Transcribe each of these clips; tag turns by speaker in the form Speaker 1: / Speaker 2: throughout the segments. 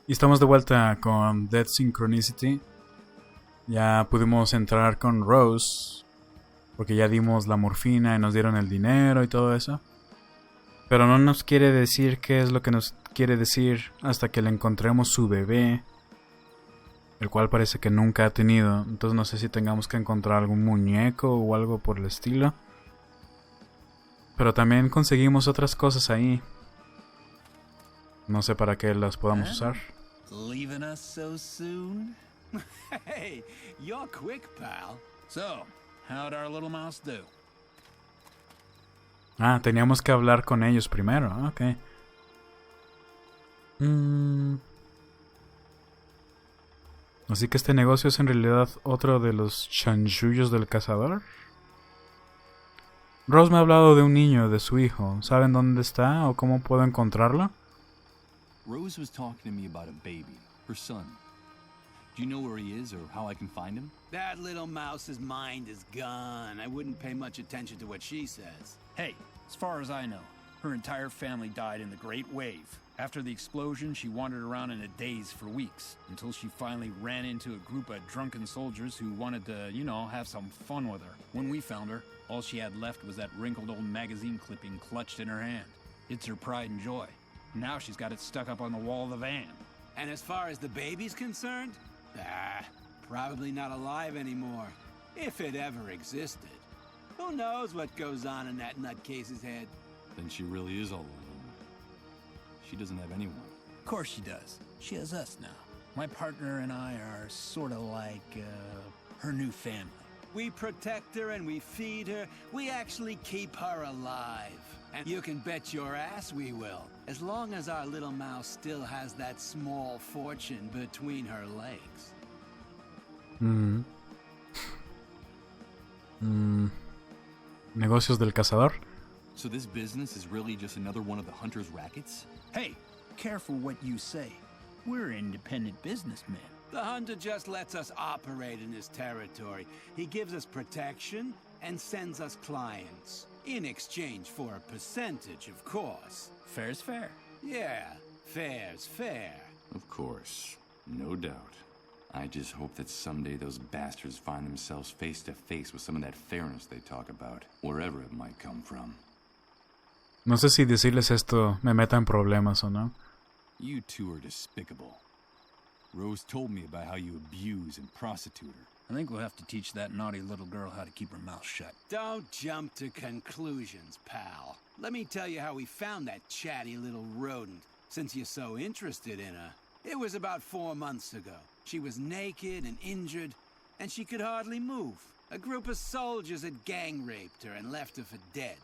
Speaker 1: Y estamos de vuelta con Dead Synchronicity. Ya pudimos entrar con Rose, porque ya dimos la morfina y nos dieron el dinero y todo eso. Pero no nos quiere decir qué es lo que nos quiere decir hasta que le encontremos su bebé, el cual parece que nunca ha tenido. Entonces no sé si tengamos que encontrar algún muñeco o algo por el estilo. Pero también conseguimos otras cosas ahí. No sé para qué las podamos usar.
Speaker 2: Leaving us so soon? Hey, you're quick, pal. So, how'd our little mouse do?
Speaker 1: Ah, teníamos que hablar con ellos primero. Ok. Así que este negocio es en realidad otro de los chanchullos del cazador. Rose me ha hablado de un niño, de su hijo. ¿Saben dónde está o cómo puedo encontrarlo?
Speaker 3: Rose was talking to me about a baby, her son. Do you know where he is or how I can find him?
Speaker 2: That little mouse's mind is gone. I wouldn't pay much attention to what she says.
Speaker 4: Hey, as far as I know, her entire family died in the Great Wave. After the explosion, she wandered around in a daze for weeks, until she finally ran into a group of drunken soldiers who wanted to, have some fun with her. When we found her, all she had left was that wrinkled old magazine clipping clutched in her hand. It's her pride and joy. Now she's got it stuck up on the wall of the van.
Speaker 2: And as far as the baby's concerned, probably not alive anymore. If it ever existed. Who knows what goes on in that nutcase's head?
Speaker 3: Then she really is all alone. She doesn't have anyone.
Speaker 4: Of course she does. She has us now. My partner and I are sort of like, her new family.
Speaker 2: We protect her and we feed her. We actually keep her alive. And you can bet your ass we will. As long as our little mouse still has that small fortune between her legs.
Speaker 1: Negocios del cazador.
Speaker 3: So this business is really just another one of the hunter's rackets?
Speaker 4: Hey, careful what you say. We're independent businessmen.
Speaker 2: The hunter just lets us operate in his territory. He gives us protection and sends us clients. In exchange for a percentage, of course.
Speaker 4: Fair's fair.
Speaker 2: Yeah, fair's fair.
Speaker 3: Of course. No doubt. I just hope that someday those bastards find themselves face to face with some of that fairness they talk about, wherever it might come from.
Speaker 1: No sé si decirles esto me meta en problemas o no.
Speaker 3: You two are despicable. Rose told me about how you abuse and prostitute her.
Speaker 4: I think we'll have to teach that naughty little girl how to keep her mouth shut.
Speaker 2: Don't jump to conclusions, pal. Let me tell you how we found that chatty little rodent, since you're so interested in her. It was about 4 months ago. She was naked and injured, and she could hardly move. A group of soldiers had gang raped her and left her for dead.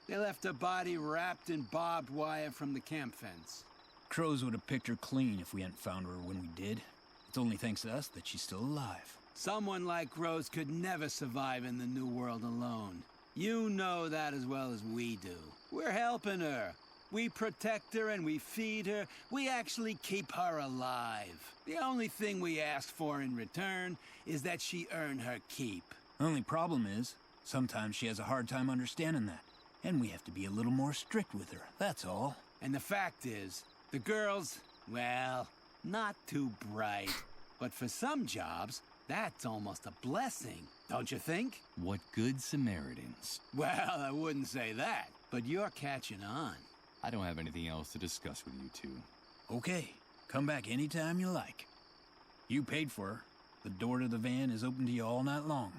Speaker 2: They left her body wrapped in barbed wire from the camp fence.
Speaker 4: Crows would have picked her clean if we hadn't found her when we did. It's only thanks to us that she's still alive.
Speaker 2: Someone like Rose could never survive in the New World alone. You know that as well as we do. We're helping her. We protect her and we feed her. We actually keep her alive. The only thing we ask for in return is that she earn her keep.
Speaker 4: The only problem is, sometimes she has a hard time understanding that. And we have to be a little more strict with her, that's all.
Speaker 2: And the fact is, the girls, well, not too bright. But for some jobs, that's almost a blessing, don't you think?
Speaker 3: What good Samaritans.
Speaker 2: Well, I wouldn't say that, but you're catching on.
Speaker 3: I don't have anything else to discuss with you two.
Speaker 4: Okay, come back anytime you like. You paid for her. The door to the van is open to you all night long.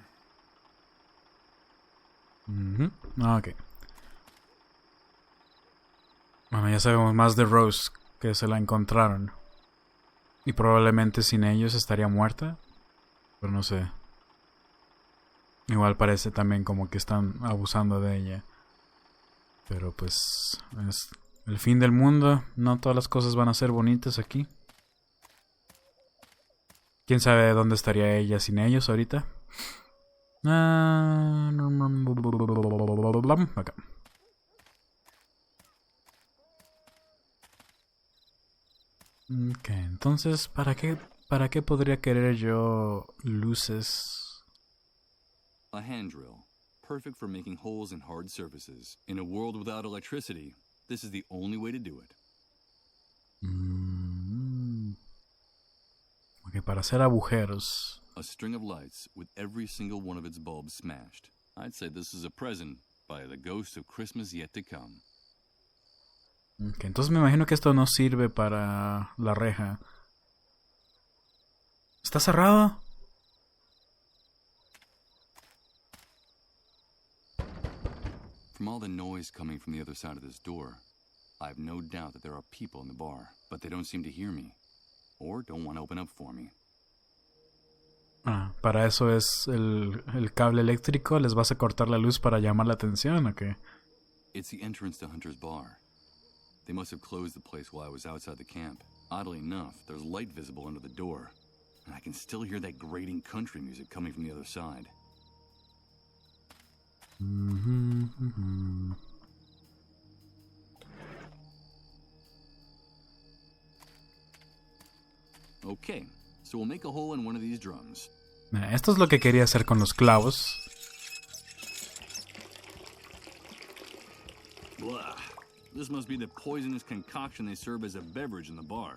Speaker 1: Ok. Bueno, ya sabemos más de Rose, que se la encontraron. Y probablemente sin ellos estaría muerta. Pero no sé. Igual parece también como que están abusando de ella. Pero pues es el fin del mundo. No todas las cosas van a ser bonitas aquí. ¿Quién sabe dónde estaría ella sin ellos ahorita? Acá. Ok, entonces, ¿para qué podría querer yo luces?
Speaker 3: A hand drill. Perfect for making holes in hard surfaces. In a world without electricity, this is the only way to do it.
Speaker 1: para hacer agujeros.
Speaker 3: A string of lights with every single one of its bulbs smashed. I'd say this is a present by the ghost of Christmas yet to come.
Speaker 1: Okay, entonces me imagino que esto no sirve para la reja. ¿Está cerrado?
Speaker 3: From all the noise coming from the other side of this door, I have no doubt that there are people in the bar, but they don't seem to hear me, or don't want to open up for me.
Speaker 1: Ah, para eso es el cable eléctrico. ¿Les vas a cortar la luz para llamar la atención o qué?
Speaker 3: It's the entrance to Hunter's Bar. They must have closed the place while I was outside the camp. Oddly enough, there's light visible under the door, and I can still hear that grating country music coming from the other side. Okay, so we'll make a hole in one of these drums.
Speaker 1: Esto es lo que quería hacer con los clavos.
Speaker 3: Blah. This must be the poisonous concoction they serve as a beverage in the bar.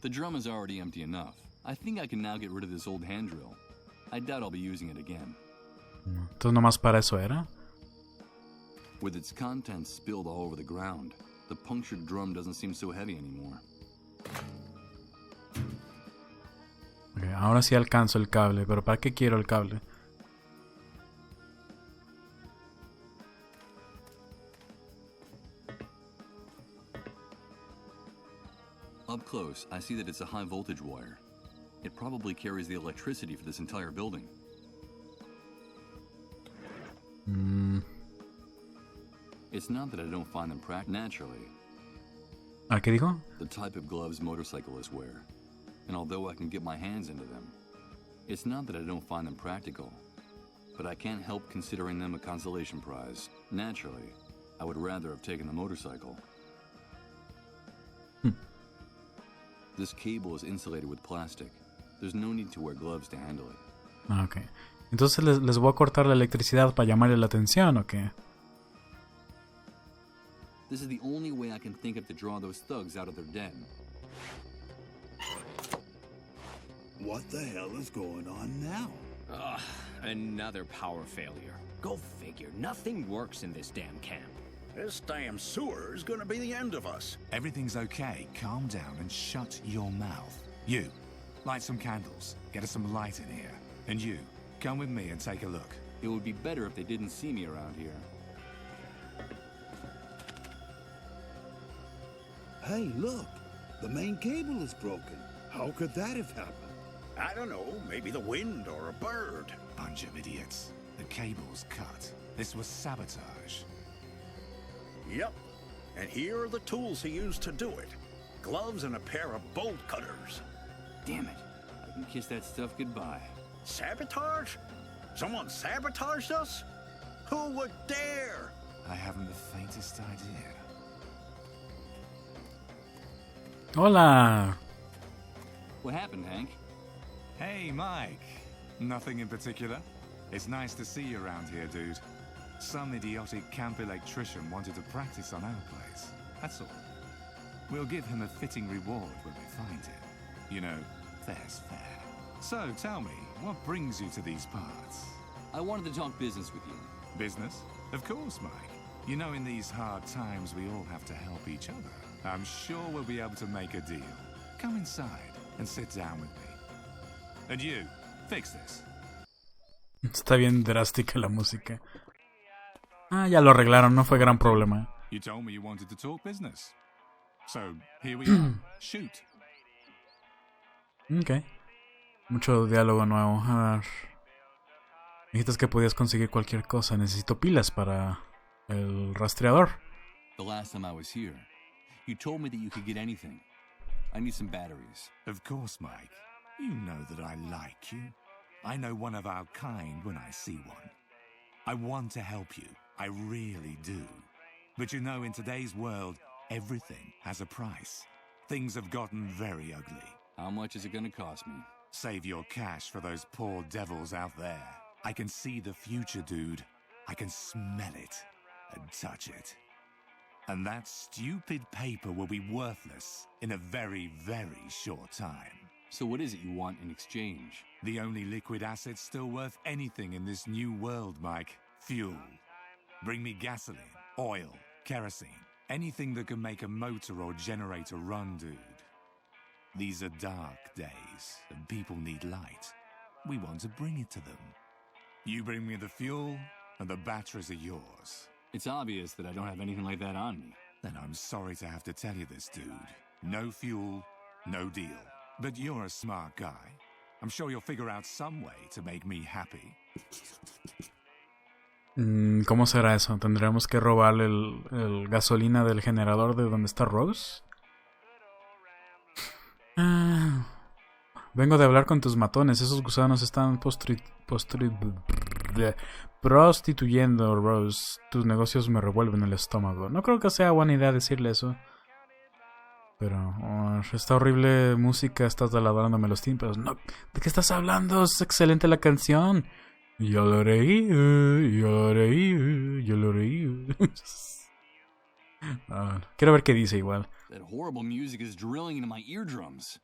Speaker 3: The drum is already empty enough. I think I can now get rid of this old hand drill. I doubt I'll be using it again.
Speaker 1: Entonces nomás para eso era.
Speaker 3: With its contents spilled all over the ground, the punctured drum doesn't seem so heavy anymore.
Speaker 1: Okay, ahora sí alcanzo el cable, pero ¿para qué quiero el cable?
Speaker 3: Up close, I see that it's a high voltage wire. It probably carries the electricity for this entire building. It's not that I don't find them naturally.
Speaker 1: ¿Ah, qué dijo?
Speaker 3: The type of gloves motorcyclists wear. And although I can get my hands into them, it's not that I don't find them practical, but I can't help considering them a consolation prize. Naturally, I would rather have taken the motorcycle. This cable is insulated with plastic. There's no need to wear gloves to handle it.
Speaker 1: Ah, ok. Entonces les voy a cortar la electricidad para llamarle la atención, ¿o qué?
Speaker 3: This is the only way I can think of to draw those thugs out of their den.
Speaker 5: What the hell is going on now?
Speaker 6: Another power failure. Go figure. Nothing works in this damn camp.
Speaker 5: This damn sewer is gonna be the end of us.
Speaker 7: Everything's okay. Calm down and shut your mouth. You, light some candles. Get us some light in here. And you, come with me and take a look.
Speaker 3: It would be better if they didn't see me around here.
Speaker 5: Hey, look. The main cable is broken. How could that have happened? I don't know. Maybe the wind or a bird.
Speaker 7: Bunch of idiots. The cable's cut. This was sabotage.
Speaker 5: Yep. And here are the tools he used to do it. Gloves and a pair of bolt cutters.
Speaker 3: Damn it. I can kiss that stuff goodbye.
Speaker 5: Sabotage? Someone sabotaged us? Who would dare?
Speaker 7: I haven't the faintest idea.
Speaker 1: Hola.
Speaker 3: What happened, Hank?
Speaker 7: Hey, Mike. Nothing in particular. It's nice to see you around here, dude. Some idiotic camp electrician wanted to practice on our place. That's all. We'll give him a fitting reward when we find him. You know, fair's fair. So, tell me, what brings you to these parts?
Speaker 3: I wanted to talk business with you.
Speaker 7: Business? Of course, Mike. You know, in these hard times, we all have to help each other. I'm sure we'll be able to make a deal. Come inside and sit down with me. And you, fix this.
Speaker 1: Está bien drástica la música. Ah, ya lo arreglaron, no fue gran problema.
Speaker 7: You told me you wanted to talk business. So, here we are. Shoot.
Speaker 1: Ok. Mucho diálogo nuevo. A ver. Dijiste que podías conseguir cualquier cosa. Necesito pilas para el rastreador.
Speaker 3: The last time I was here, you told me that you could get anything. I need some batteries.
Speaker 7: Of course, Mike. You know that I like you. I know one of our kind when I see one. I want to help you. I really do. But you know, in today's world, everything has a price. Things have gotten very ugly.
Speaker 3: How much is it gonna cost me?
Speaker 7: Save your cash for those poor devils out there. I can see the future, dude. I can smell it and touch it. And that stupid paper will be worthless in a very, very short time.
Speaker 3: So what is it you want in exchange?
Speaker 7: The only liquid asset still worth anything in this new world, Mike. Fuel. Bring me gasoline, oil, kerosene. Anything that can make a motor or generator run, dude. These are dark days, and people need light. We want to bring it to them. You bring me the fuel, and the batteries are yours.
Speaker 3: It's obvious that I don't have anything like that on me.
Speaker 7: Then I'm sorry to have to tell you this, dude. No fuel, no deal. But you're a smart guy. I'm sure you'll figure out some way to make me happy.
Speaker 1: ¿Cómo será eso? ¿Tendremos que robarle el gasolina del generador de donde está Rose? Vengo de hablar con tus matones. Esos gusanos están prostituyendo, Rose. Tus negocios me revuelven el estómago. No creo que sea buena idea decirle eso. Pero esta horrible música está taladrándome los tímpanos. No, ¿de qué estás hablando? Es excelente la canción. Yo lo reí. Quiero ver qué dice igual.
Speaker 3: That horrible music is drilling into my eardrums.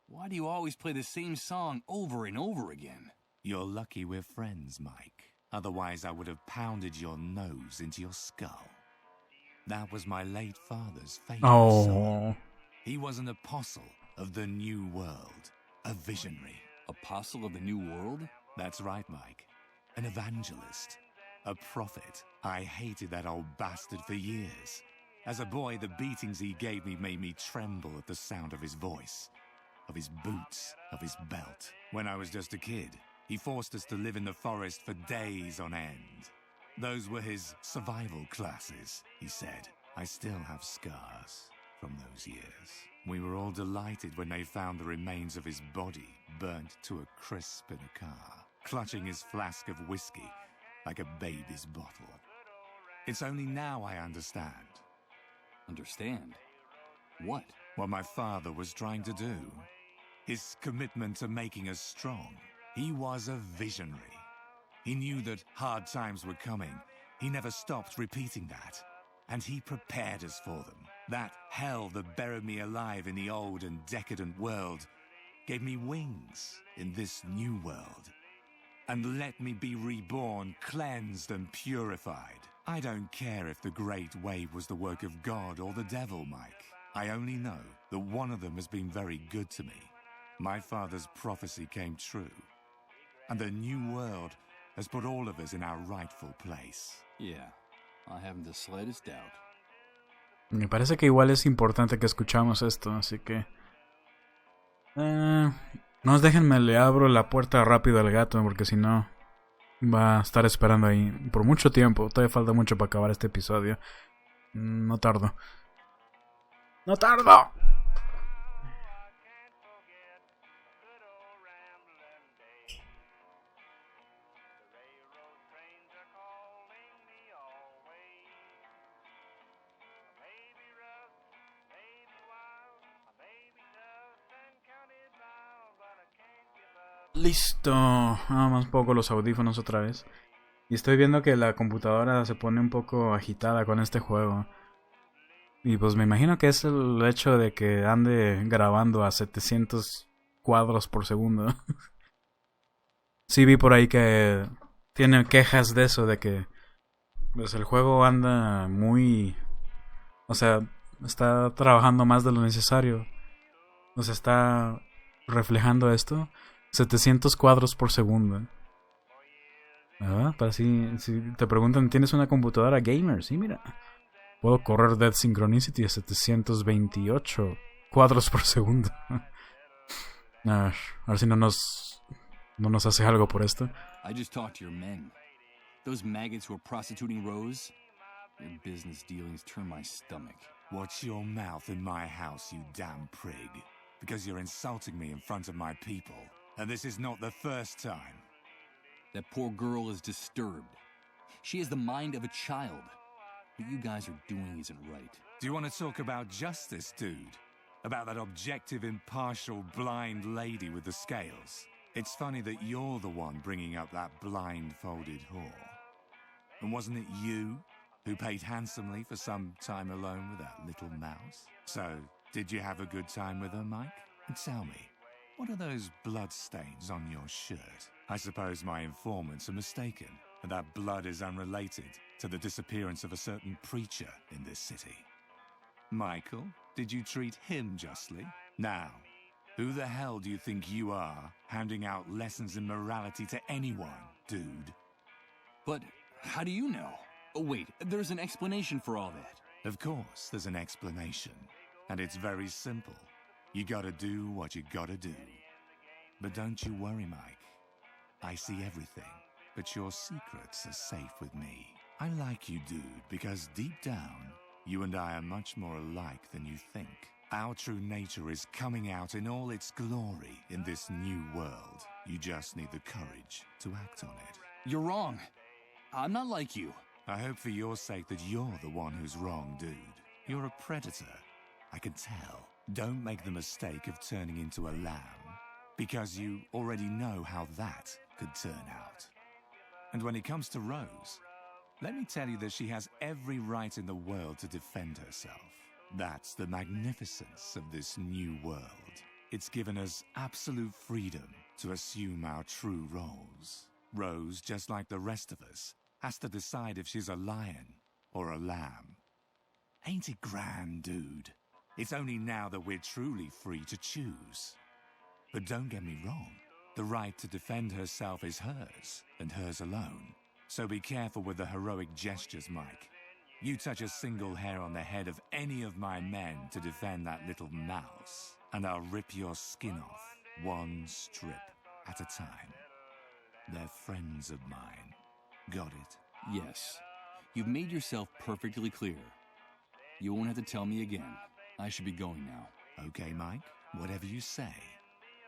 Speaker 3: Why do you always play the same song over and over again?
Speaker 7: You're lucky we're friends, Mike. Otherwise, I would have pounded your nose into your skull. That was my late father's favorite song. He was an apostle of the New World. A visionary.
Speaker 3: Apostle of the New World?
Speaker 7: That's right, Mike. An evangelist. A prophet. I hated that old bastard for years. As a boy, the beatings he gave me made me tremble at the sound of his voice, of his boots, of his belt. When I was just a kid, he forced us to live in the forest for days on end. Those were his survival classes, he said. I still have scars from those years. We were all delighted when they found the remains of his body burnt to a crisp in a car, clutching his flask of whiskey like a baby's bottle. It's only now I understand.
Speaker 3: Understand? What?
Speaker 7: What my father was trying to do. His commitment to making us strong. He was a visionary. He knew that hard times were coming. He never stopped repeating that. And he prepared us for them. That hell that buried me alive in the old and decadent world gave me wings in this new world. And let me be reborn, cleansed and purified. I don't care if the Great Wave was the work of God or the devil, Mike. I only know that one of them has been very good to me. My father's prophecy came true. And the new world has put all of us in our rightful place.
Speaker 3: Yeah, I haven't the slightest doubt.
Speaker 1: Me parece que igual es importante que escuchamos esto, así que... no déjenme, le abro la puerta rápido al gato, porque si no va a estar esperando ahí por mucho tiempo. Todavía falta mucho para acabar este episodio. No tardo. ¡No tardo! Listo. Más poco los audífonos otra vez. Y estoy viendo que la computadora se pone un poco agitada con este juego. Y pues me imagino que es el hecho de que ande grabando a 700 cuadros por segundo. Sí vi por ahí que tiene quejas de eso, de que pues el juego anda muy... O sea, está trabajando más de lo necesario. O sea, está reflejando esto. 700 cuadros por segundo. ¿Verdad? Para si te preguntan, ¿tienes una computadora gamer? Sí, mira. Puedo correr Dead Synchronicity a 728 cuadros por segundo. A ver si no nos hace algo por esto.
Speaker 3: I just talked to your men. Those maggots who are prostituting Rose. Your business dealings turn my stomach.
Speaker 7: Watch your mouth in my house, you damn prig. Because you're insulting me in front of my people. And this is not the first time.
Speaker 3: That poor girl is disturbed. She has the mind of a child. What you guys are doing isn't right.
Speaker 7: Do you want to talk about justice, dude? About that objective, impartial, blind lady with the scales? It's funny that you're the one bringing up that blindfolded whore. And wasn't it you who paid handsomely for some time alone with that little mouse? So, did you have a good time with her, Mike? And tell me, What are those blood stains on your shirt? I suppose my informants are mistaken, and that blood is unrelated to the disappearance of a certain preacher in this city. Michael, did you treat him justly? Now, who the hell do you think you are, handing out lessons in morality to anyone, dude?
Speaker 3: But how do you know? Oh, wait, there's an explanation for all that.
Speaker 7: Of course, there's an explanation. And it's very simple. You gotta do what you gotta do. But don't you worry, Mike. I see everything, but your secrets are safe with me. I like you, dude, because deep down, you and I are much more alike than you think. Our true nature is coming out in all its glory in this new world. You just need the courage to act on it.
Speaker 3: You're wrong. I'm not like you.
Speaker 7: I hope for your sake that you're the one who's wrong, dude. You're a predator. I can tell. Don't make the mistake of turning into a lamb, because you already know how that could turn out. And when it comes to Rose, let me tell you that she has every right in the world to defend herself. That's the magnificence of this new world. It's given us absolute freedom to assume our true roles. Rose, just like the rest of us, has to decide if she's a lion or a lamb. Ain't it grand, dude? It's only now that we're truly free to choose. But don't get me wrong. The right to defend herself is hers, and hers alone. So be careful with the heroic gestures, Mike. You touch a single hair on the head of any of my men to defend that little mouse, and I'll rip your skin off, one strip at a time. They're friends of mine. Got it?
Speaker 3: Yes. You've made yourself perfectly clear. You won't have to tell me again. I should be going now.
Speaker 7: Okay, Mike, whatever you say.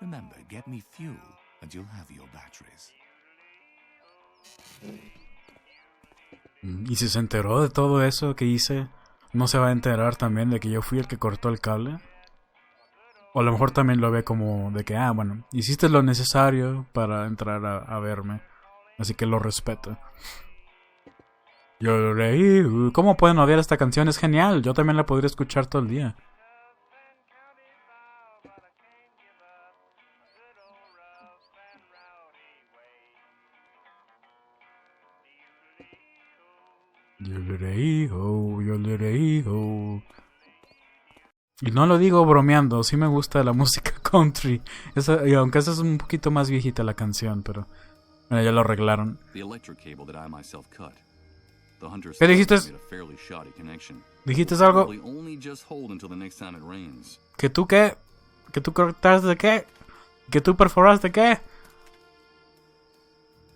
Speaker 7: Remember, get me fuel, and you'll have your batteries.
Speaker 1: Y si se enteró de todo eso que hice, ¿no se va a enterar también de que yo fui el que cortó el cable? O a lo mejor también lo ve como de que, bueno, hiciste lo necesario para entrar a verme, así que lo respeto. Yo lo leí. ¿Cómo pueden odiar esta canción? Es genial, yo también la podría escuchar todo el día. Yo le leí. Y no lo digo bromeando, sí me gusta la música country. Y aunque esa es un poquito más viejita la canción, pero bueno, ya lo arreglaron. ¿Qué dijiste? ¿Dijiste algo? ¿Que tú qué? ¿Que tú cortaste qué? ¿Que tú perforaste qué?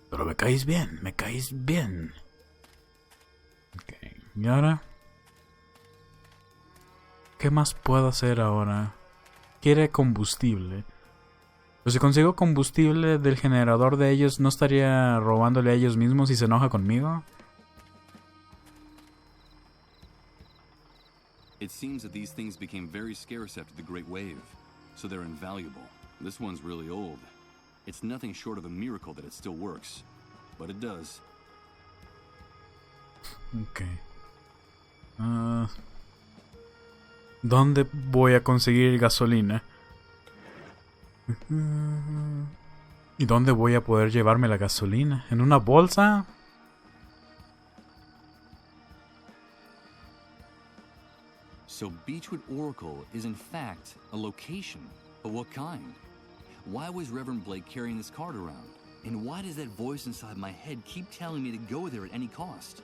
Speaker 1: Pero me caís bien. Okay. ¿Y ahora? ¿Qué más puedo hacer ahora? Quiere combustible. Pues si consigo combustible del generador de ellos, ¿no estaría robándole a ellos mismos si se enoja conmigo?
Speaker 3: It seems that these things became very scarce after the Great Wave, so they're invaluable. This one's really old. It's nothing short of a miracle that it still works, but it does.
Speaker 1: Okay. ¿Dónde voy a conseguir gasolina? ¿Y dónde voy a poder llevarme la gasolina? ¿En una bolsa?
Speaker 3: So Beechwood Oracle is in fact a location, but what kind? Why was Reverend Blake carrying this card around? And why does that voice inside my head keep telling me to go there at any cost?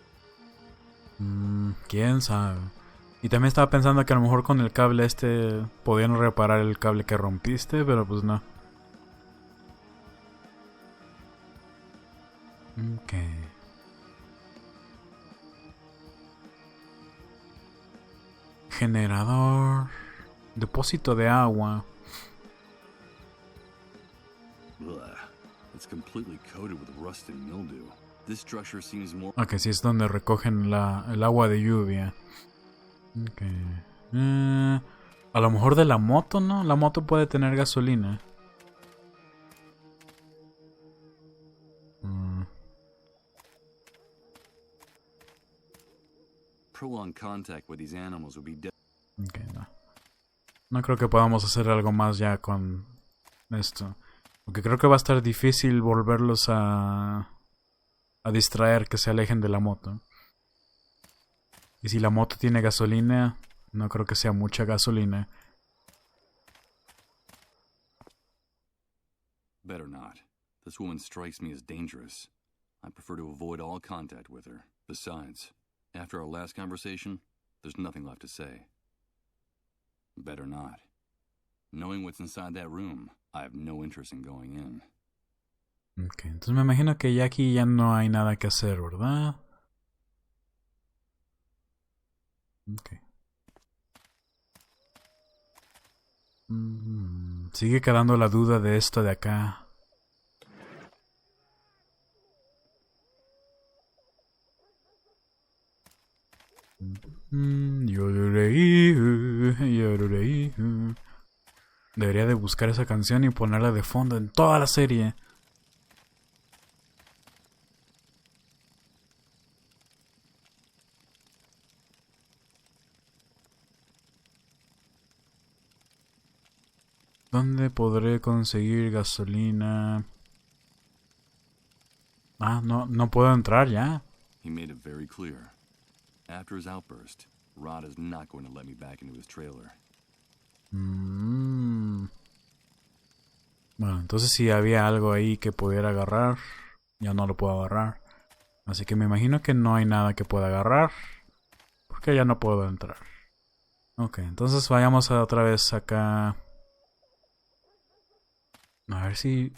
Speaker 1: ¿Quién sabe? Y también estaba pensando que a lo mejor con el cable podían reparar el cable que rompiste, pero pues no. Ok. Generador. Depósito de agua.
Speaker 3: It's completely coated with rust and mildew. This structure seems more...
Speaker 1: Ok, sí es donde recogen el agua de lluvia. Ok. A lo mejor de la moto, ¿no? La moto puede tener gasolina.
Speaker 3: Prolonged contact with these animals would be
Speaker 1: ok, no. No creo que podamos hacer algo más ya con esto. Porque creo que va a estar difícil volverlos a distraer, que se alejen de la moto. Y si la moto tiene gasolina, no creo que sea mucha gasolina.
Speaker 3: Better not. This woman strikes me as dangerous. I prefer to avoid all contact with her. Besides, after our last conversation, there's nothing left to say. Better not. Knowing what's inside that room, I have no interest in going in.
Speaker 1: Ok, entonces me imagino que ya aquí ya no hay nada que hacer, ¿verdad? Ok. Sigue quedando la duda de esto de acá. Debería de buscar esa canción y ponerla de fondo en toda la serie. ¿Dónde podré conseguir gasolina? Ah, no puedo entrar ya.
Speaker 3: He made it very clear. After his outburst, Rod is not going to let me back into his trailer.
Speaker 1: Bueno, entonces si había algo ahí que pudiera agarrar, ya no lo puedo agarrar. Así que me imagino que no hay nada que pueda agarrar, porque ya no puedo entrar. Ok, entonces vayamos otra vez acá. A ver si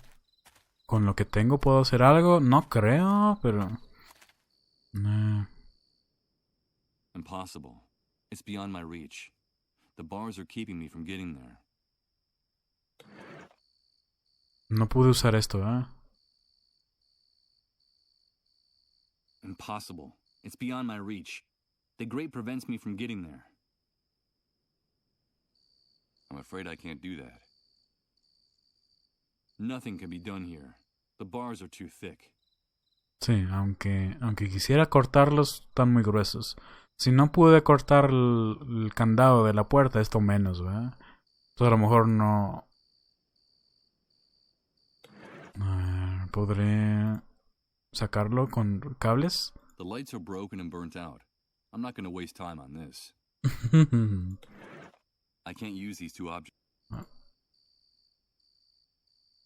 Speaker 1: con lo que tengo puedo hacer algo. No creo, pero...
Speaker 3: Impossible. It's beyond my reach. The bars are keeping me from getting there.
Speaker 1: No pude usar esto, ¿eh?
Speaker 3: Impossible. It's beyond my reach. The grate prevents me from getting there. I'm afraid I can't do that. Nothing can be done here. The bars are too thick.
Speaker 1: Sí, aunque quisiera cortarlos, están muy gruesos. Si no pude cortar el candado de la puerta, esto menos, ¿verdad? Entonces a lo mejor no... ¿podré sacarlo con cables?
Speaker 3: The lights are broken and burnt out. I'm not going to waste time on this. I can't use these two objects.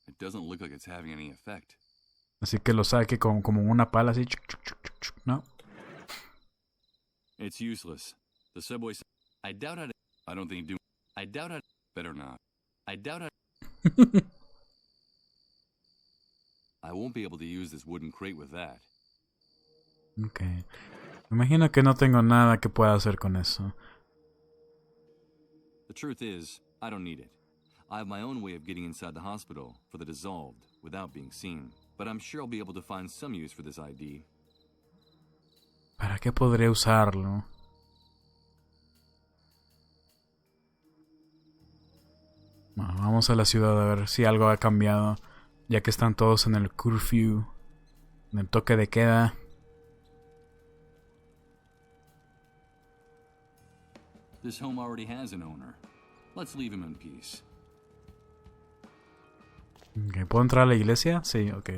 Speaker 3: It doesn't look like it's having any effect.
Speaker 1: Así que lo saque como una pala así. No.
Speaker 3: It's useless. The subway... I doubt I'd... I don't think do... I doubt I'd... Better not. I doubt I'd... I won't be able to use this wooden crate with that.
Speaker 1: Ok. Me imagino que no tengo nada que pueda hacer con eso.
Speaker 3: The truth is, I don't need it. I have my own way of getting inside the hospital for the dissolved without being seen. But I'm sure I'll be able to find some use for this ID.
Speaker 1: ¿Para qué podré usarlo? Bueno, vamos a la ciudad a ver si algo ha cambiado. Ya que están todos en el curfew. En el toque de queda.
Speaker 3: This home already has an owner. Let's leave him in peace.
Speaker 1: Okay, ¿puedo entrar a la iglesia? Sí, ok.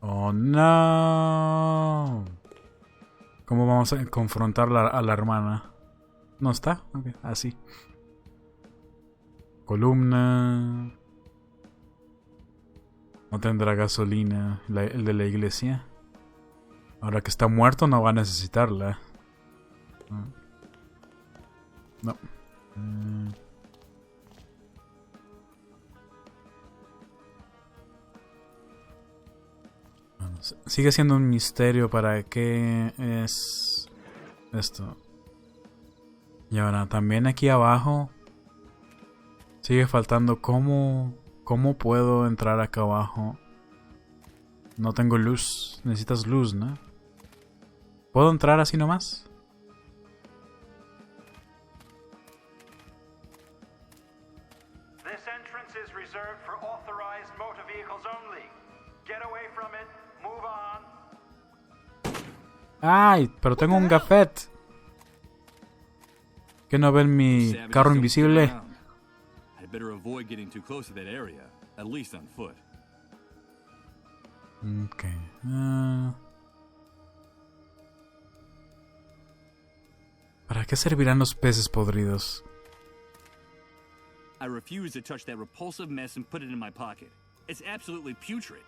Speaker 1: Oh, no. ¿Cómo vamos a confrontar a la hermana? ¿No está? Ok, así. Columna. No tendrá gasolina el de la iglesia. Ahora que está muerto no va a necesitarla. No. Bueno, sigue siendo un misterio para qué es esto. Y ahora también aquí abajo sigue faltando cómo puedo entrar acá abajo. No tengo luz. Necesitas luz, ¿no? ¿Puedo entrar así nomás?
Speaker 8: This entrance is reserved for authorized motor vehicles only. Get away from it. Move on.
Speaker 1: ¡Ay! Pero tengo un gafet. ¿Qué no ven mi carro invisible?
Speaker 3: I'd better avoid getting too close to that area, at least on foot.
Speaker 1: Okay. ¿Para qué servirán los peces podridos?
Speaker 3: I refuse to touch that repulsive mess and put it in my pocket. It's absolutely putrid.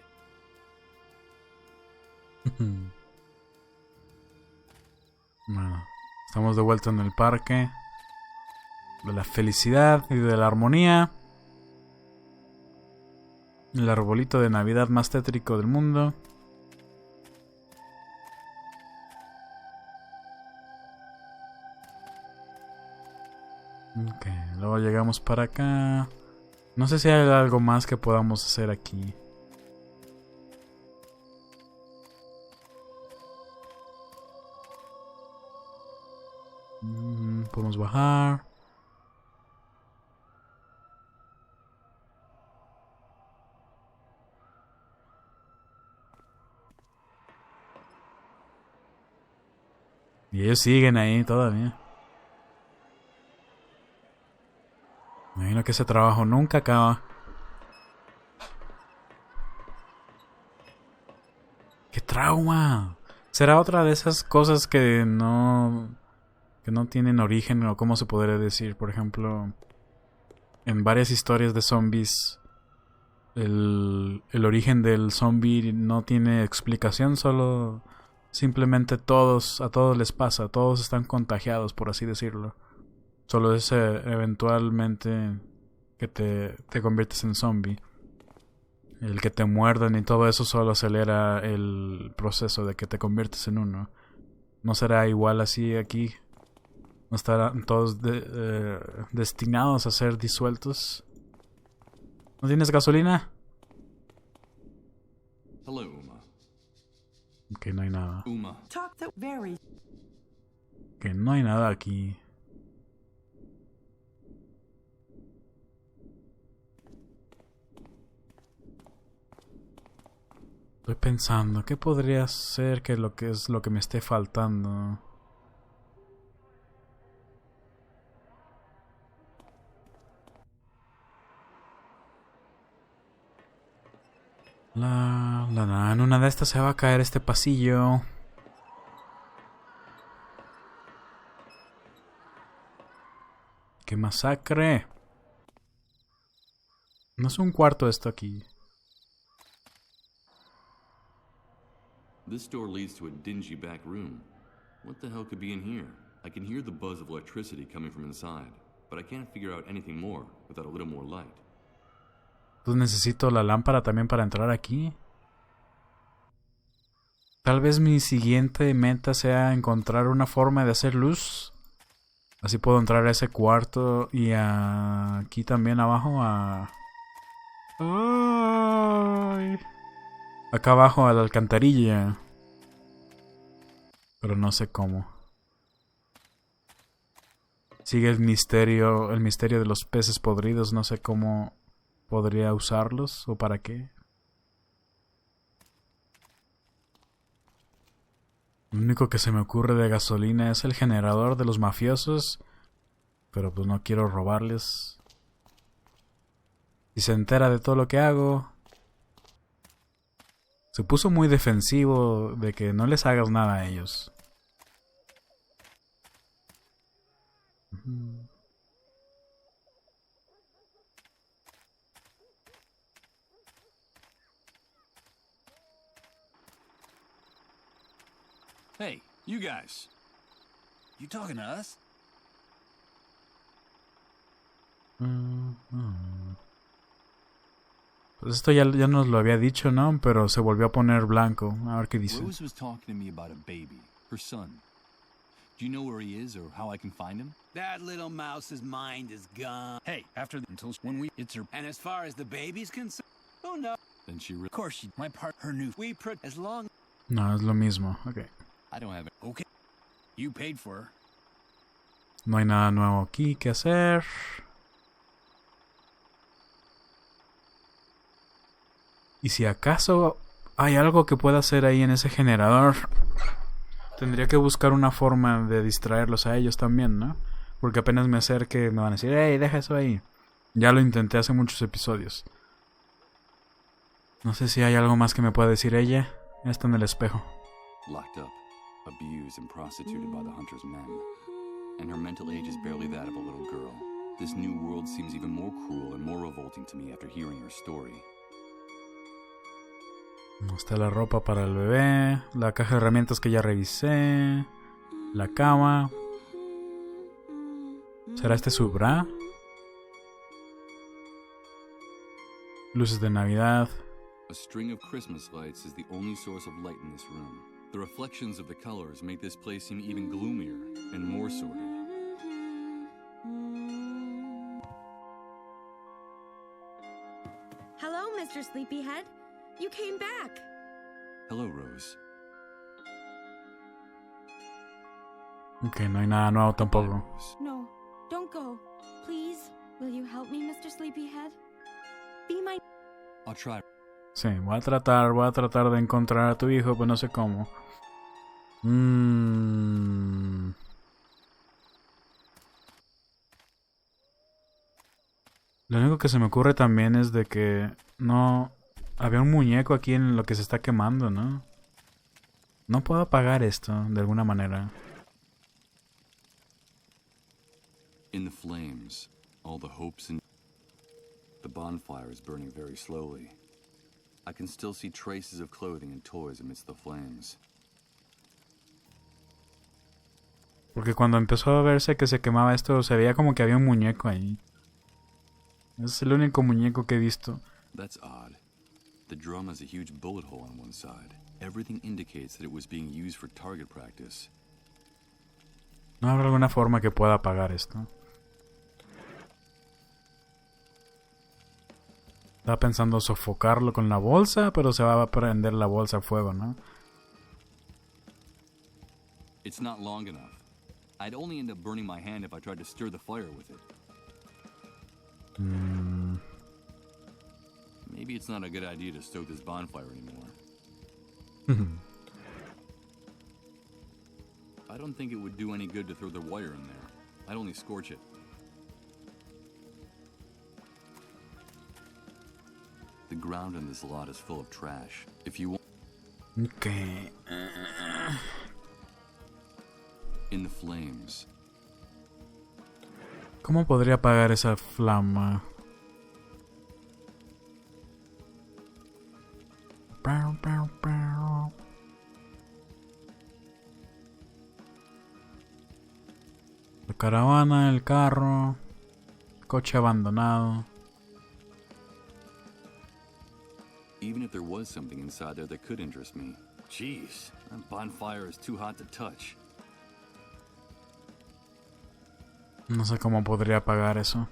Speaker 1: Bueno, estamos de vuelta en el parque de la felicidad y de la armonía. El arbolito de Navidad más tétrico del mundo. Ok, luego llegamos para acá. No sé si hay algo más que podamos hacer aquí. Podemos bajar. Y ellos siguen ahí todavía. Me imagino que ese trabajo nunca acaba. ¡Qué trauma! ¿Será otra de esas cosas que no tienen origen, o cómo se podría decir? Por ejemplo, en varias historias de zombies, el origen del zombie no tiene explicación, solo simplemente a todos les pasa, todos están contagiados, por así decirlo. Solo es eventualmente que te conviertes en zombie. El que te muerdan y todo eso solo acelera el proceso de que te conviertes en uno. ¿No será igual así aquí? ¿No estarán todos destinados a ser disueltos? ¿No tienes gasolina?
Speaker 3: Hello, Uma.
Speaker 1: Ok, no hay nada.
Speaker 3: Uma.
Speaker 1: Ok, no hay nada aquí. Estoy pensando, ¿qué podría ser que es lo que me esté faltando? En una de estas se va a caer este pasillo. ¡Qué masacre! No es un cuarto esto aquí.
Speaker 3: This door leads to a dingy back room. What the hell could be in here? I can hear the buzz of electricity coming from inside, but I can't figure out anything more without a little more light.
Speaker 1: Pues necesito la lámpara también para entrar aquí. Tal vez mi siguiente meta sea encontrar una forma de hacer luz. Así puedo entrar a ese cuarto y aquí también abajo ¡Ay! Acá abajo a la alcantarilla. Pero no sé cómo. Sigue el misterio de los peces podridos. No sé cómo podría usarlos o para qué. Lo único que se me ocurre de gasolina es el generador de los mafiosos. Pero pues no quiero robarles. Si se entera de todo lo que hago. Se puso muy defensivo de que no les hagas nada a ellos.
Speaker 3: Hey, you guys.
Speaker 4: You talking to us?
Speaker 1: Pues esto ya nos lo había dicho, ¿no? Pero se volvió a poner blanco. A ver qué dice.
Speaker 3: Rose was talking to me about a baby, her son. Do you know where he is or how I can find him?
Speaker 2: That little mouse's mind is gone.
Speaker 4: Hey, it's her.
Speaker 2: And as far as the baby's concerned, oh no.
Speaker 3: Then she
Speaker 4: Of course, my part, her new.
Speaker 2: As long.
Speaker 1: No, es lo mismo. Ok.
Speaker 3: I don't have it.
Speaker 4: Okay. You paid for her.
Speaker 1: No hay nada nuevo aquí que hacer. Y si acaso hay algo que pueda hacer ahí en ese generador, tendría que buscar una forma de distraerlos a ellos también, ¿no? Porque apenas me acerque me van a decir, hey, deja eso ahí. Ya lo intenté hace muchos episodios. No sé si hay algo más que me pueda decir ella. Está en el espejo.
Speaker 3: Locked up, abused and prostituted by the hunter's men. And her mental age is barely that of a little girl. This new world seems even more cruel and more revolting to me after hearing her story.
Speaker 1: Está la ropa para el bebé, la caja de herramientas que ya revisé, la cama. ¿Será este su bra? Luces de Navidad.
Speaker 3: A string of Christmas lights is the only source of light in this room. The reflections of the colors make this place seem even gloomier and more sordid.
Speaker 9: Hello, Mr. Sleepyhead. You came back.
Speaker 3: Hello, Rose.
Speaker 1: Ok, no hay nada nuevo tampoco.
Speaker 9: No, don't go. Please, will you help me, Mr. Sleepyhead? Be my...
Speaker 3: I'll try.
Speaker 1: Sí, voy a tratar de encontrar a tu hijo, pero no sé cómo. Lo único que se me ocurre también es de que no... Había un muñeco aquí en lo que se está quemando, ¿no? No puedo apagar esto de alguna manera.
Speaker 3: In the flames, all the hopes and... The bonfire is burning very slowly. I can still see traces of clothing and toys amidst the flames.
Speaker 1: Porque cuando empezó a verse que se quemaba esto, se veía como que había un muñeco ahí. Es el único muñeco que he visto.
Speaker 3: That's odd. The drum has a huge bullet hole on one side. Everything indicates that it was being used for target practice.
Speaker 1: ¿No habrá alguna forma que pueda apagar esto? Estaba pensando sofocarlo con la bolsa, pero se va a prender la bolsa a fuego, ¿no?
Speaker 3: It's not long enough. I'd only end up burning my hand if I tried to stir the fire with it. Maybe it's not a good idea to stoke this bonfire anymore. I don't think it would do any good to throw the wire in there. I'd only scorch it. The ground in this lot is full of trash. If you want...
Speaker 1: Okay.
Speaker 3: In the flames.
Speaker 1: ¿Cómo podría apagar esa flama? La caravana, el carro, coche abandonado.
Speaker 3: Even if there was something inside there that could interest me. Jeez, that bonfire is too hot to touch.
Speaker 1: No sé cómo podría apagar eso.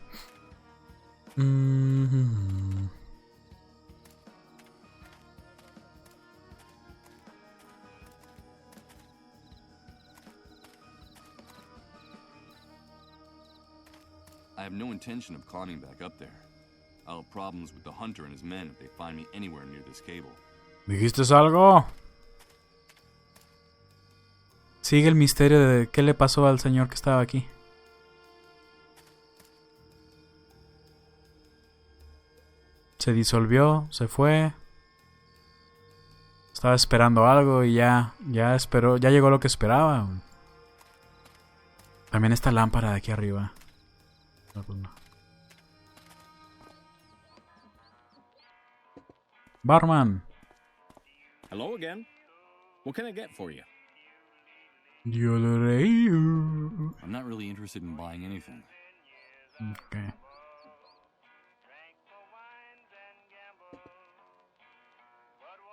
Speaker 3: I have no intention of climbing back up there. I'll have problems with the hunter and his men if they find me anywhere near this cable.
Speaker 1: ¿Dijiste algo? Sigue el misterio de qué le pasó al señor que estaba aquí. Se disolvió, se fue. Estaba esperando algo y ya esperó, ya llegó lo que esperaba. También esta lámpara de aquí arriba. No, pues no. Barman.
Speaker 6: Hello again. What can I get for you?
Speaker 1: Yo lo reí.
Speaker 3: I'm not really interested in buying anything.
Speaker 1: Okay.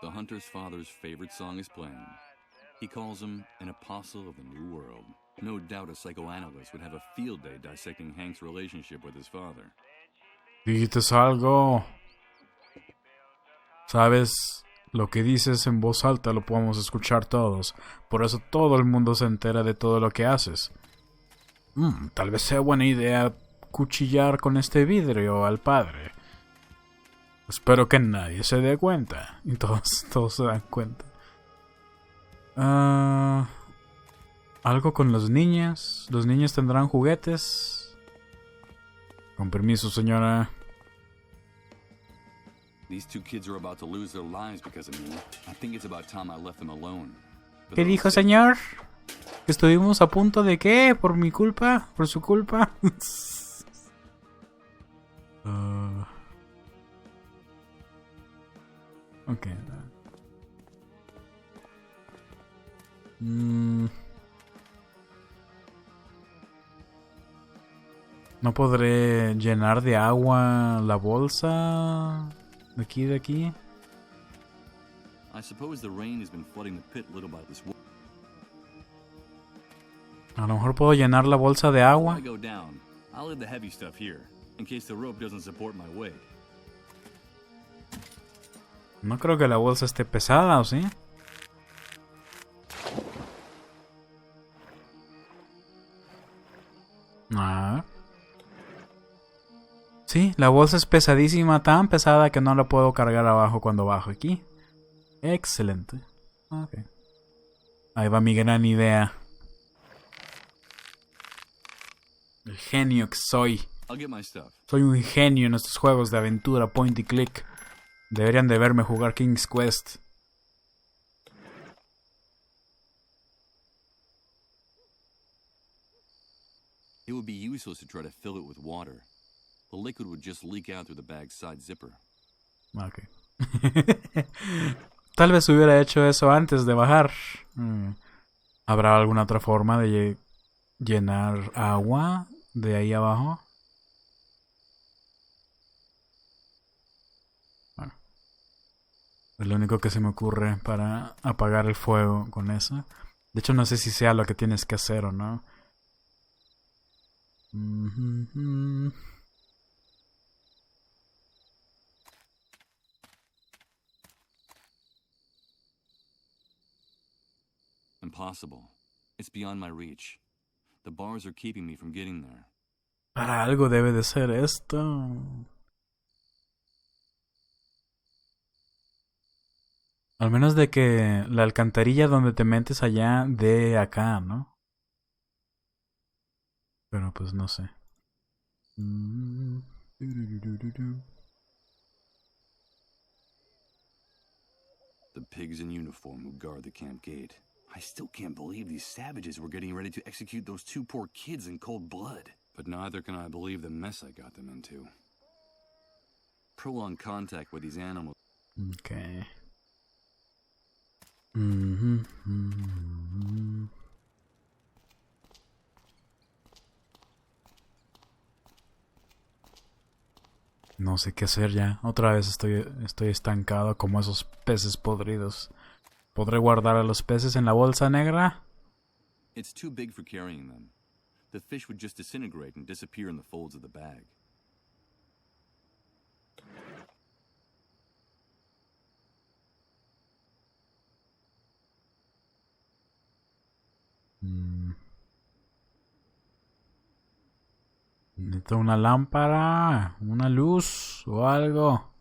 Speaker 3: The hunter's father's favorite song is playing. He calls him an apostle of the new world. No doubt a psychoanalyst would have a field day dissecting Hank's relationship with his father.
Speaker 1: Dijiste algo. Sabes, lo que dices en voz alta lo podemos escuchar todos. Por eso todo el mundo se entera de todo lo que haces. Tal vez sea buena idea cuchillar con este vidrio al padre. Espero que nadie se dé cuenta. Y todos se dan cuenta. Algo con los niños. Los niños tendrán juguetes. Con permiso, señora.
Speaker 3: These two kids are about to lose their lives because of me. I think it's about time I left them alone.
Speaker 1: ¿Qué dijo, señor? ¿Que estuvimos a punto de qué? ¿Por mi culpa? ¿Por su culpa? Ok. ¿No podré llenar de agua la bolsa de aquí?
Speaker 3: I suppose the rain has been flooding the pit little by this.
Speaker 1: A lo mejor puedo llenar la bolsa de agua.
Speaker 3: Before I go down, I'll leave the heavy stuff here, in case the rope doesn't support my weight.
Speaker 1: No creo que la bolsa esté pesada, ¿o sí? Ah. Sí, la bolsa es pesadísima, tan pesada que no la puedo cargar abajo cuando bajo aquí. Excelente. Okay. Ahí va mi gran idea. El genio que soy.
Speaker 3: I'll get my stuff.
Speaker 1: Soy un genio en estos juegos de aventura point y click. Deberían de verme jugar King's Quest.
Speaker 3: It would be useless to try to fill it with water. The liquid would just leak out through the bag's side zipper.
Speaker 1: Ok. Tal vez hubiera hecho eso antes de bajar. ¿Habrá alguna otra forma de llenar agua de ahí abajo? Bueno. Es lo único que se me ocurre para apagar el fuego con eso. De hecho, no sé si sea lo que tienes que hacer o no.
Speaker 3: Impossible. It's beyond my reach. The bars are keeping me from getting there.
Speaker 1: Para algo debe de ser esto. Al menos de que la alcantarilla donde te metes allá de acá, ¿no? Pero pues no sé.
Speaker 3: The pigs in uniform who guard the camp gate. I still can't believe these savages were getting ready to execute those two poor kids in cold blood. But neither can I believe the mess I got them into. Prolonged contact with these animals.
Speaker 1: Okay. No sé qué hacer ya. Otra vez estoy estancado como esos peces podridos. ¿Podré guardar a los peces en la bolsa negra?
Speaker 3: It's too big for carrying them. The fish would just disintegrate and disappear in the folds of the bag.
Speaker 1: Necesito una lámpara, una luz o algo.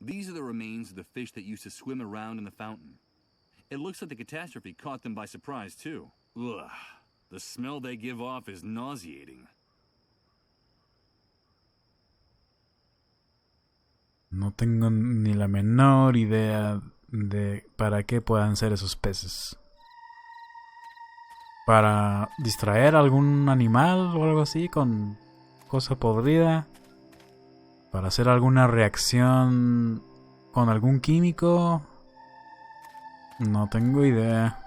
Speaker 3: These are the remains of the fish that used to swim around in the fountain. It looks like the catastrophe caught them by surprise, too. Ugh. The smell they give off is nauseating.
Speaker 1: No tengo ni la menor idea de para qué puedan ser esos peces. ¿Para distraer a algún animal o algo así con cosa podrida? ¿Para hacer alguna reacción con algún químico? No tengo idea.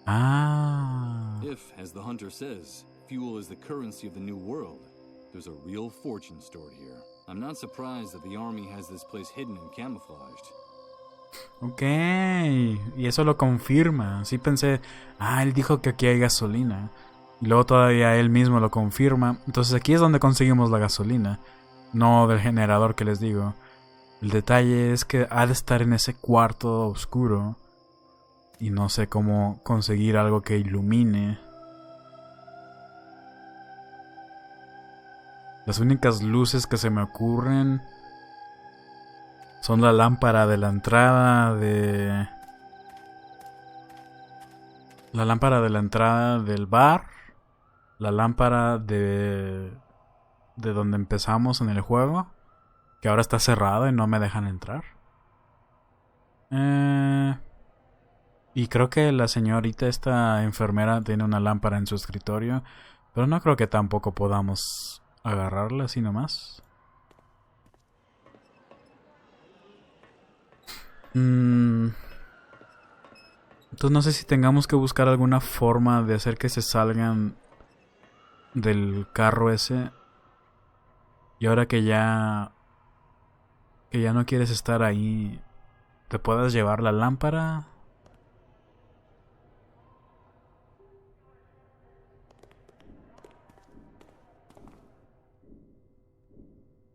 Speaker 1: Ah.
Speaker 3: If, as the hunter says, fuel is the currency of the new world, there's a real fortune stored here. I'm not surprised that the army has this place hidden and camouflaged.
Speaker 1: Ok, y eso lo confirma. Sí pensé, él dijo que aquí hay gasolina. Y luego todavía él mismo lo confirma. Entonces aquí es donde conseguimos la gasolina, no del generador que les digo. El detalle es que ha de estar en ese cuarto oscuro y no sé cómo conseguir algo que ilumine. Las únicas luces que se me ocurren Son la lámpara de la entrada de... La lámpara de la entrada del bar. La lámpara de donde empezamos en el juego. Que ahora está cerrada y no me dejan entrar. Y creo que la señorita, esta enfermera, tiene una lámpara en su escritorio. Pero no creo que tampoco podamos agarrarla así nomás. Entonces no sé si tengamos que buscar alguna forma de hacer que se salgan del carro ese. Y ahora que ya no quieres estar ahí, ¿te puedas llevar la lámpara?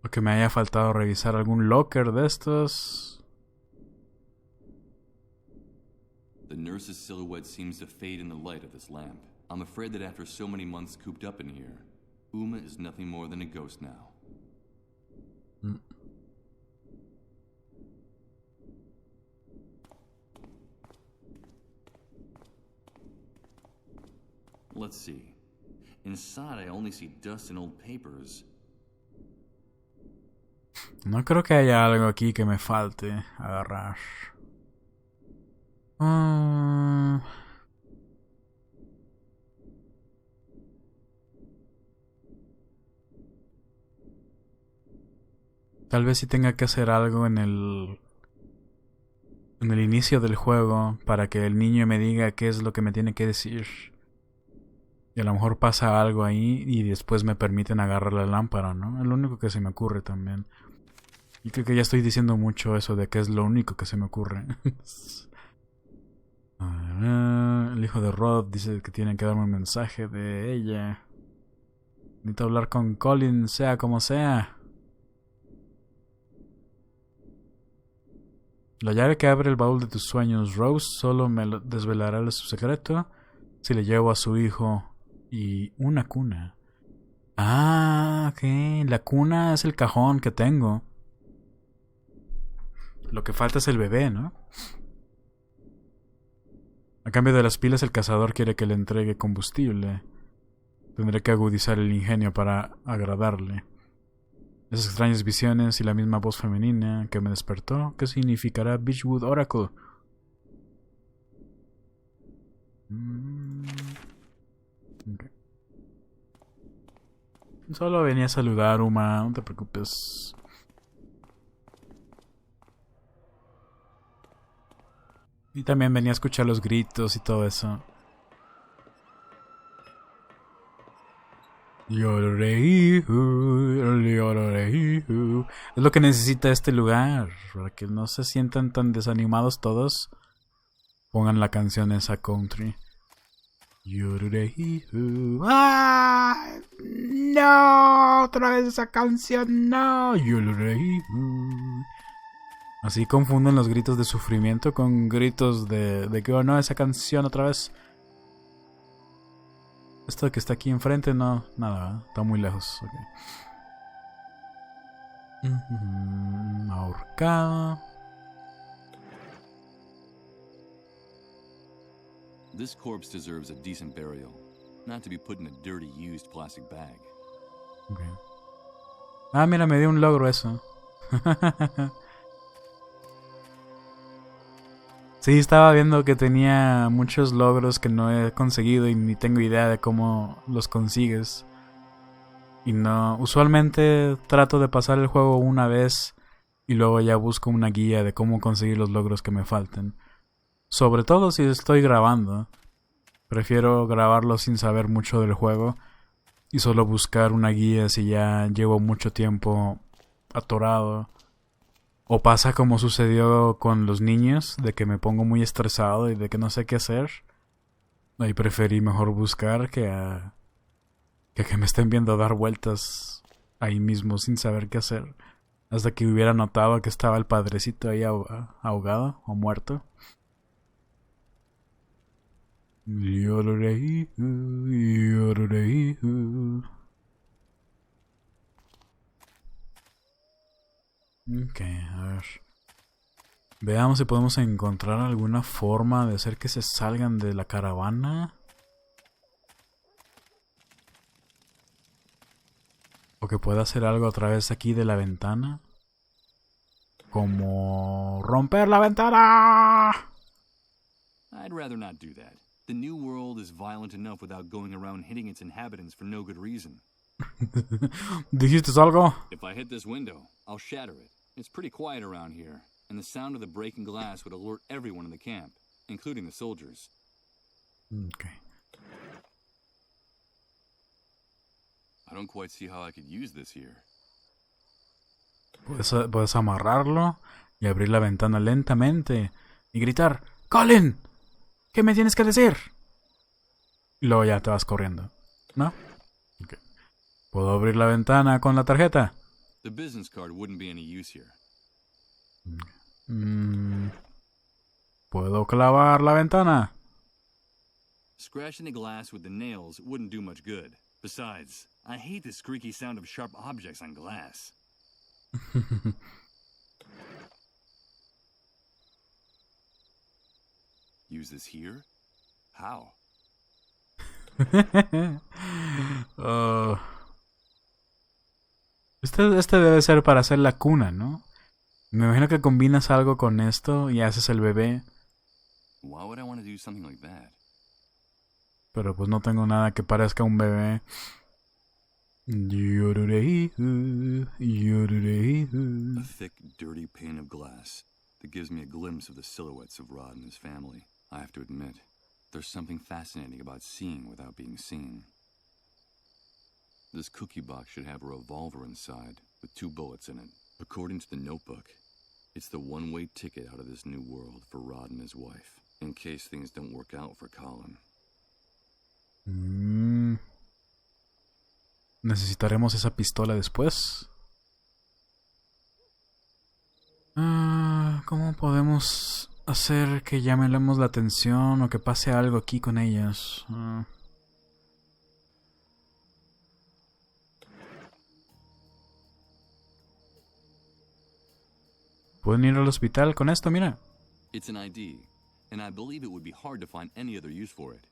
Speaker 1: O que me haya faltado revisar algún locker de estos.
Speaker 3: The nurse's silhouette seems to fade in the light of this lamp. I'm afraid that after so many months cooped up in here, Uma is nothing more than a ghost now. Let's see. Inside I only see dust and old papers.
Speaker 1: No creo que haya algo aquí que me falte agarrar. Tal vez sí tenga que hacer algo en el inicio del juego para que el niño me diga qué es lo que me tiene que decir. Y a lo mejor pasa algo ahí y después me permiten agarrar la lámpara, ¿no? Es lo único que se me ocurre también. Y creo que ya estoy diciendo mucho eso de que es lo único que se me ocurre. El hijo de Rod dice que tienen que darme un mensaje de ella. Necesito hablar con Colin, sea como sea. La llave que abre el baúl de tus sueños, Rose, solo me desvelará su secreto si le llevo a su hijo y una cuna. Ah, ok. La cuna es el cajón que tengo. Lo que falta es el bebé, ¿no? A cambio de las pilas, el cazador quiere que le entregue combustible. Tendré que agudizar el ingenio para agradarle. Esas extrañas visiones y la misma voz femenina que me despertó, ¿qué significará Beechwood Oracle? Okay. Solo venía a saludar, Uma, no te preocupes. Y también venía a escuchar los gritos y todo eso. Es lo que necesita este lugar, para que no se sientan tan desanimados todos. Pongan la canción esa country. ¡Ah! ¡No! Otra vez esa canción, no. Así confunden los gritos de sufrimiento con gritos de que, oh no, esa canción otra vez. Esto que está aquí enfrente, no, nada, ¿eh? Está muy lejos. Okay. Ahorcado.
Speaker 3: This corpse deserves a decent burial, not to be put in a dirty, used plastic bag.
Speaker 1: Okay. Ah, mira, me dio un logro eso. Sí, estaba viendo que tenía muchos logros que no he conseguido y ni tengo idea de cómo los consigues. Y no, usualmente trato de pasar el juego una vez y luego ya busco una guía de cómo conseguir los logros que me falten. Sobre todo si estoy grabando. Prefiero grabarlo sin saber mucho del juego y solo buscar una guía si ya llevo mucho tiempo atorado. O pasa como sucedió con los niños, de que me pongo muy estresado y de que no sé qué hacer. Ahí preferí mejor buscar que me estén viendo dar vueltas ahí mismo sin saber qué hacer. Hasta que hubiera notado que estaba el padrecito ahí ahogado o muerto. Ok, a ver. Veamos si podemos encontrar alguna forma de hacer que se salgan de la caravana. O que pueda hacer algo a través aquí de la ventana. Como romper la ventana.
Speaker 3: I'd rather not do that. The new world is violent enough without going around hitting its inhabitants for no good reason.
Speaker 1: ¿Dijiste algo?
Speaker 3: If I hit this window, I'll shatter it. It's pretty quiet around here, and the sound of the breaking glass would alert everyone in the camp, including the soldiers.
Speaker 1: Okay.
Speaker 3: I don't quite see how I could use this here.
Speaker 1: Puedes amarrarlo y abrir la ventana lentamente y gritar: ¡Colin! ¿Qué me tienes que decir? Y luego ya te vas corriendo, ¿no? Okay. ¿Puedo abrir la ventana con la tarjeta?
Speaker 3: The business card wouldn't be any use here.
Speaker 1: ¿Puedo clavar la ventana?
Speaker 3: Scratching the glass with the nails wouldn't do much good. Besides, I hate the squeaky sound of sharp objects on glass. Use this here? How?
Speaker 1: Este debe ser para hacer la cuna, ¿no? Me imagino que combinas algo con esto y haces el bebé.
Speaker 3: Why would I want to do something like that?
Speaker 1: Pero pues no tengo nada que parezca un bebé.
Speaker 3: A thick, dirty pane of glass that gives me a glimpse of the silhouettes of Rod and his family. I have to admit, there's something fascinating about seeing without being seen. This cookie box should have a revolver inside, with 2 bullets in it. According to the notebook, it's the one-way ticket out of this new world for Rod and his wife, in case things don't work out for Colin.
Speaker 1: Necesitaremos esa pistola después. ¿Cómo podemos hacer que llamemos la atención o que pase algo aquí con ellas? ¿Pueden ir al hospital con esto? Mira.
Speaker 3: It's an ID, and I believe it would be hard to find any other use for it.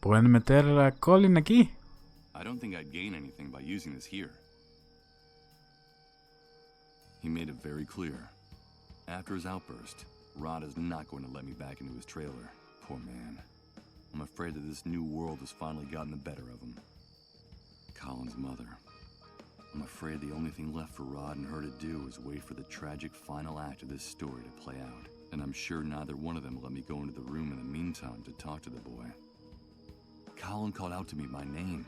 Speaker 1: ¿Pueden meter a Colin aquí?
Speaker 3: I don't think I'd gain anything by using this here. He made it very clear. After his outburst, Rod is not going to let me back into his trailer. Poor man. I'm afraid that this new world has finally gotten the better of him. Colin's mother. I'm afraid the only thing left for Rod and her to do is wait for the tragic final act of this story to play out. And I'm sure neither one of them let me go into the room in the meantime to talk to the boy. Colin called out to me by name.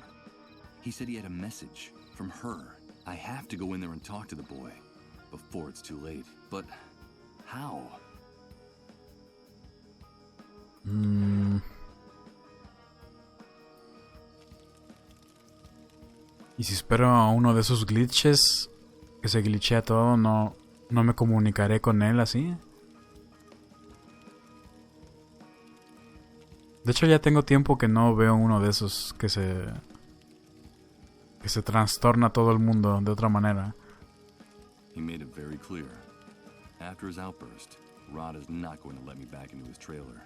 Speaker 3: He said he had a message from her. I have to go in there and talk to the boy before it's too late. But how?
Speaker 1: Y si espero a uno de esos glitches que se glitchea todo, no me comunicaré con él así. De hecho ya tengo tiempo que no veo uno de esos que se trastorna a todo el mundo de otra manera.
Speaker 3: He made it very clear. After his outburst, Rod is not going to let me back into his trailer.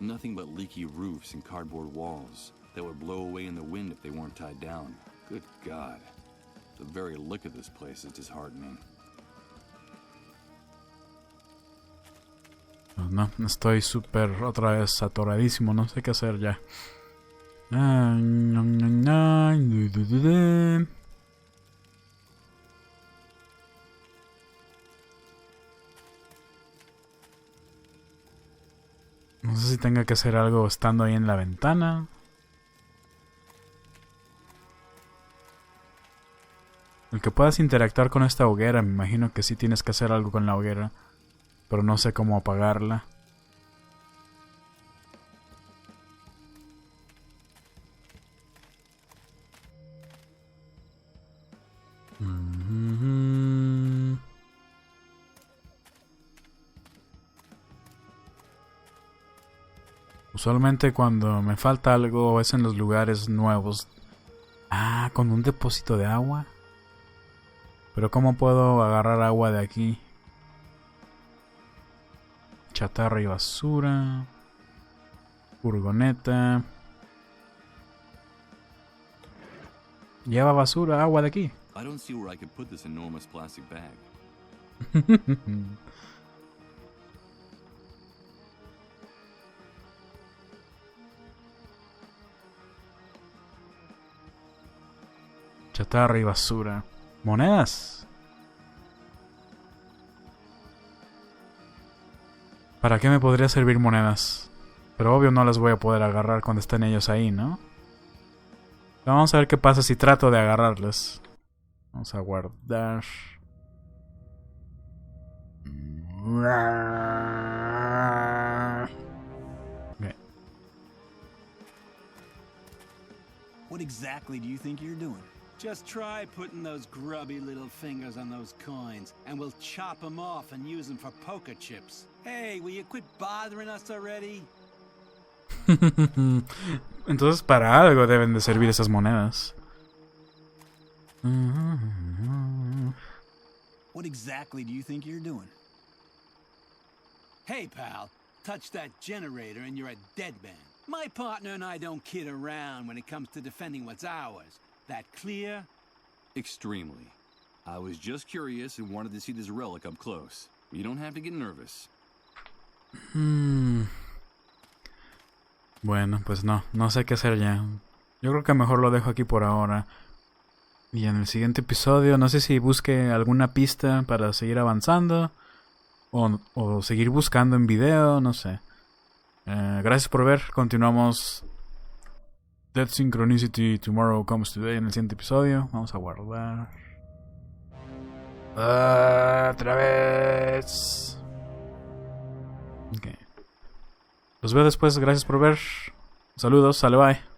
Speaker 3: Nothing but leaky roofs and cardboard walls that would blow away in the wind if they weren't tied down. Good God. The very look of this place is disheartening.
Speaker 1: No, estoy súper otra vez atoradísimo, no sé qué hacer ya. No sé si tenga que hacer algo estando ahí en la ventana. El que puedas interactuar con esta hoguera, me imagino que sí tienes que hacer algo con la hoguera. Pero no sé cómo apagarla. Usualmente cuando me falta algo es en los lugares nuevos. Ah, con un depósito de agua. Pero ¿cómo puedo agarrar agua de aquí? Chatarra y basura. Furgoneta. Lleva basura, agua de aquí.
Speaker 3: I don't see where I could put this enormous plastic bag.
Speaker 1: Chatarra y basura. Monedas. ¿Para qué me podría servir monedas? Pero obvio no las voy a poder agarrar cuando estén ellos ahí, ¿no? Vamos a ver qué pasa si trato de agarrarles. Vamos a guardar. Okay.
Speaker 4: What exactly do you think you're doing?
Speaker 2: Just try putting those grubby little fingers on those coins, and we'll chop them off and use them for poker chips. Hey, will you quit bothering us already?
Speaker 1: Entonces para algo deben de servir esas monedas.
Speaker 4: What exactly do you think you're doing?
Speaker 2: Hey, pal, touch that generator and you're a dead man. My partner and I don't kid around when it comes to defending what's ours. That clear?
Speaker 3: Extremely. I was just curious and wanted to see this relic up close. You don't have to get nervous.
Speaker 1: Bueno, pues no sé qué hacer ya. Yo creo que mejor lo dejo aquí por ahora. Y en el siguiente episodio, no sé si busque alguna pista para seguir avanzando. O seguir buscando en video, no sé. Gracias por ver. Continuamos Dead Synchronicity Tomorrow Comes Today en el siguiente episodio. Vamos a guardar. Otra vez. Ok. Los veo después. Gracias por ver. Saludos. Sale, bye.